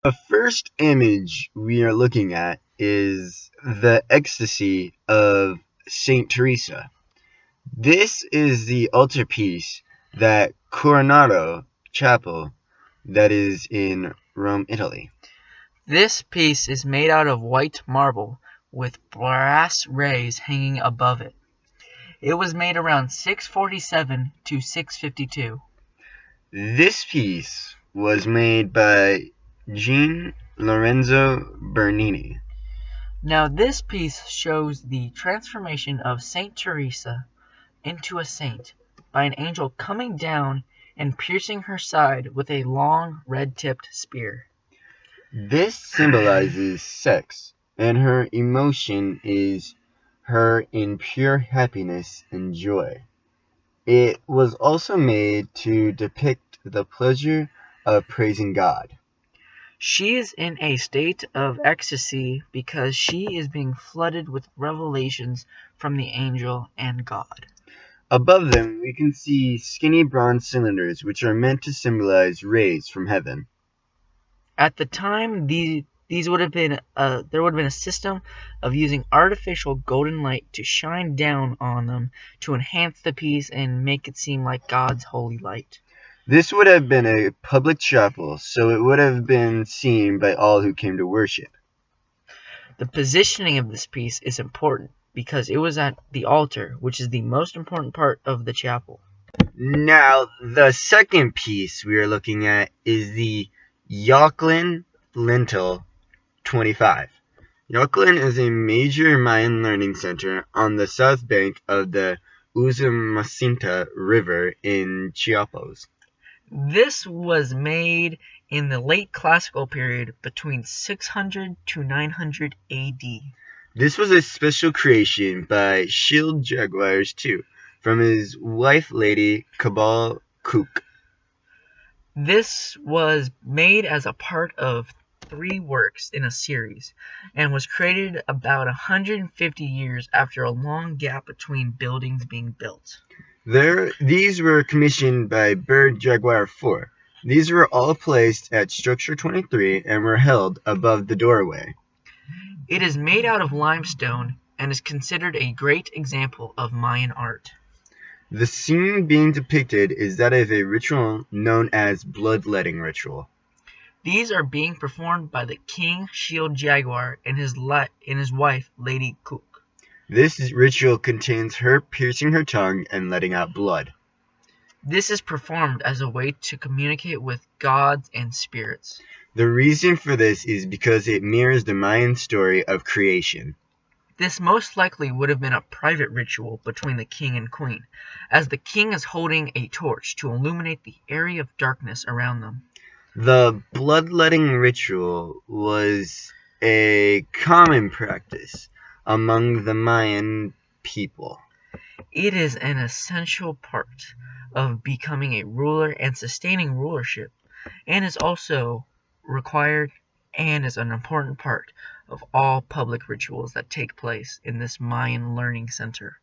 The first image we are looking at is the Ecstasy of Saint Teresa. This is the altarpiece that Coronado Chapel that is in Rome, Italy. This piece is made out of white marble with brass rays hanging above it. It was made around 647 to 652. This piece was made by Gian Lorenzo Bernini. Now this piece shows the transformation of Saint Teresa into a saint by an angel coming down and piercing her side with a long red-tipped spear. This symbolizes sex, and her emotion is her in pure happiness and joy. It was also made to depict the pleasure of praising God. She is in a state of ecstasy because she is being flooded with revelations from the angel and God. Above them, we can see skinny bronze cylinders, which are meant to symbolize rays from heaven. At the time, these would have been there would have been a system of using artificial golden light to shine down on them to enhance the piece and make it seem like God's holy light. This would have been a public chapel, so it would have been seen by all who came to worship. The positioning of this piece is important because it was at the altar, which is the most important part of the chapel. Now, the second piece we are looking at is the Yaxchilan lintel 25. Yaxchilan is a major Mayan learning center on the south bank of the Usumacinta River in Chiapas. This was made in the late classical period between 600 to 900 AD. This was a special creation by Shield Jaguars II from his wife Lady Cabal Cook. This was made as a part of 3 works in a series, and was created about 150 years after a long gap between buildings being built. These were commissioned by Bird Jaguar 4. These were all placed at Structure 23 and were held above the doorway. It is made out of limestone and is considered a great example of Mayan art. The scene being depicted is that of a ritual known as bloodletting ritual. These are being performed by the King Shield Jaguar and his wife Lady Cook. This ritual contains her piercing her tongue and letting out blood. This is performed as a way to communicate with gods and spirits. The reason for this is because it mirrors the Mayan story of creation. This most likely would have been a private ritual between the king and queen, as the king is holding a torch to illuminate the area of darkness around them. The bloodletting ritual was a common practice among the Mayan people. It is an essential part of becoming a ruler and sustaining rulership, and is also required and is an important part of all public rituals that take place in this Mayan learning center.